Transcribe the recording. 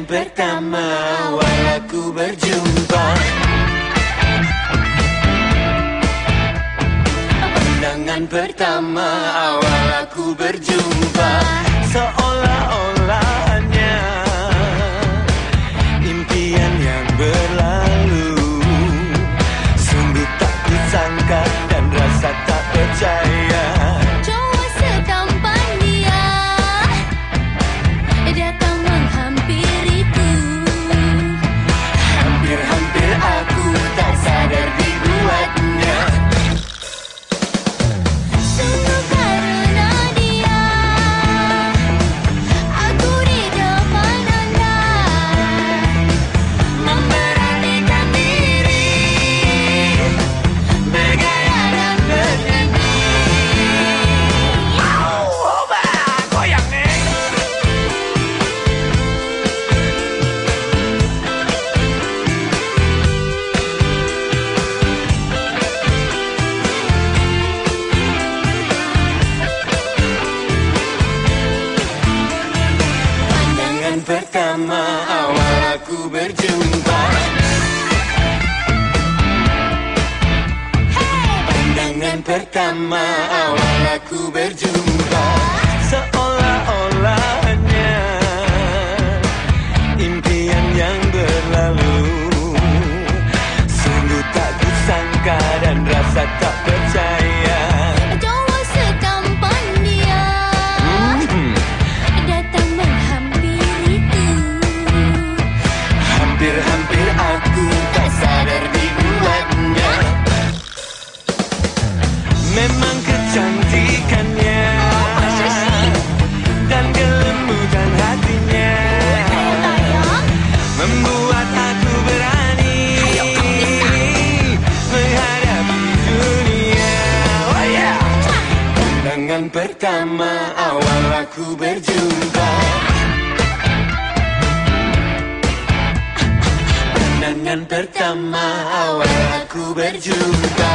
pertama awal aku berjumpa. Pandangan pertama awal aku berjumpa, seolah-olah hanya impian yang berlalu. Sungguh tak kusangka dan rasa tak percaya. Cowok setampan dia datang menghampiriku. Hampir-hampir aku tak sadar dibuatnya. Sungguh karena dia aku di depan anda memberanikan diri bergaya dan bernyanyi. Goyang nih. Pandangan pertama awal aku berjumpa. Pandangan pertama awal aku berjumpa, seolah-olah hanya impian yang berlalu. Sungguh tak kusangka dan rasa tak percaya. Cowok setampan dia datang menghampiriku. Hampir-hampir aku tak sadar dibuatnya. Memang kecantikannya dan kelembutan hatinya membuat aku berani menghadapi dunia. Oh yeah. Pandangan pertama awal aku berjumpa. Pandangan pertama awal aku berjumpa.